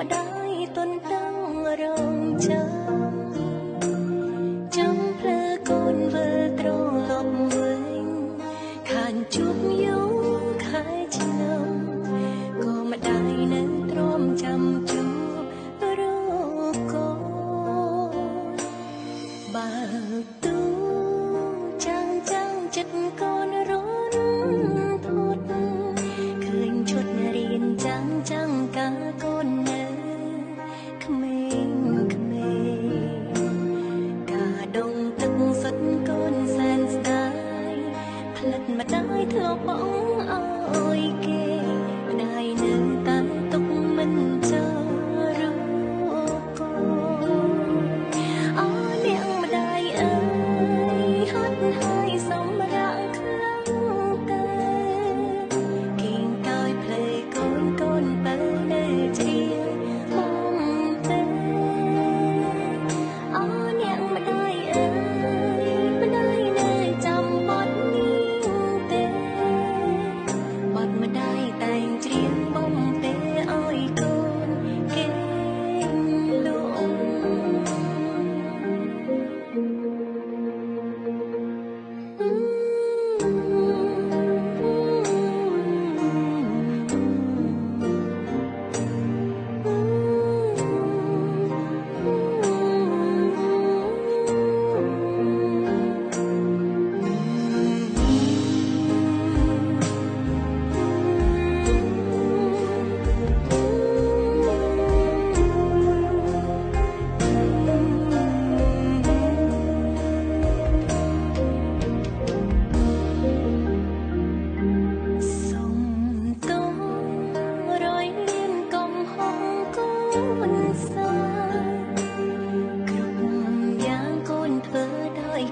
ម្ដាយទុនតាំងរងចាំចាំភ្លើកូនវិលត្រឡប់វិញខានជួបយូរខែឆ្នាំក៏ម្ដាយនៅទ្រាំចាំជួបរកូនបើទូចាំចិត្តកូនរនធត់ឃើញឈុតរៀនចាំកាកូននៅក្មេងការដងទឹកសុទ្ធកូនសែនស្ដាយផ្លិតម្ដាយធ្លាប់បងអើយគេម្ដាយនៅតាមទុកមិនចូលរកកូនអូនាងម្ដាយអើយហត់ហើយសម្រាប់ខ្លាំងទៅគៀងកាយភ្លេកូនទៅនៅជ្រៀងមកទៅអូនាងម្ដាយអើយម្ដាយនៅចាំបត់នេះទេបត់ម្ដាយតែងជ្រៀងបំពេឲ្យកូនគេលក់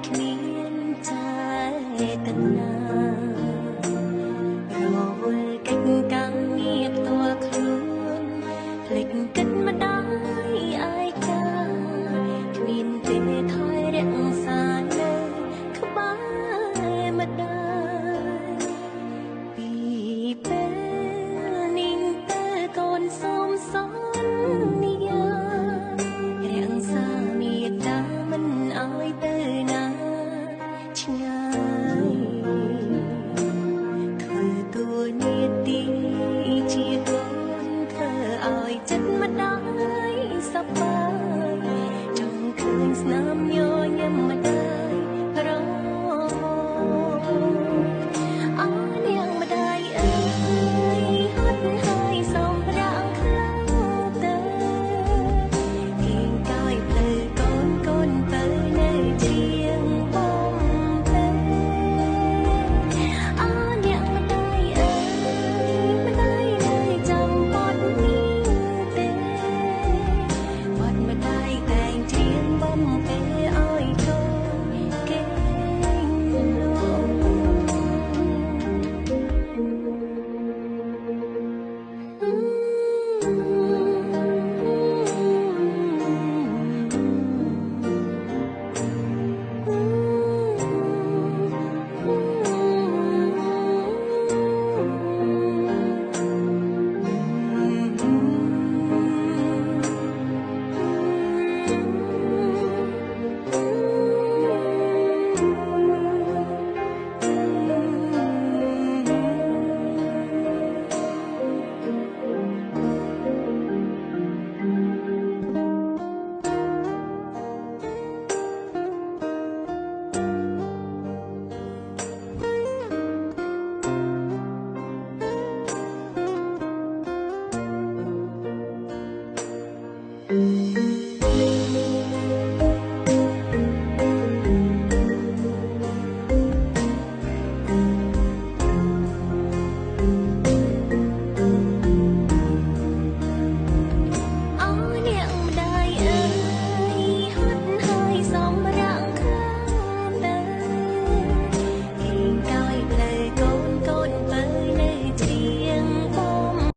គ្មានចេតនារវល់កិច្ចការងារផ្ទាល់ខ្លួនភ្លេចគិតម្ដាយឯកាគ្មានទេថយរក្សា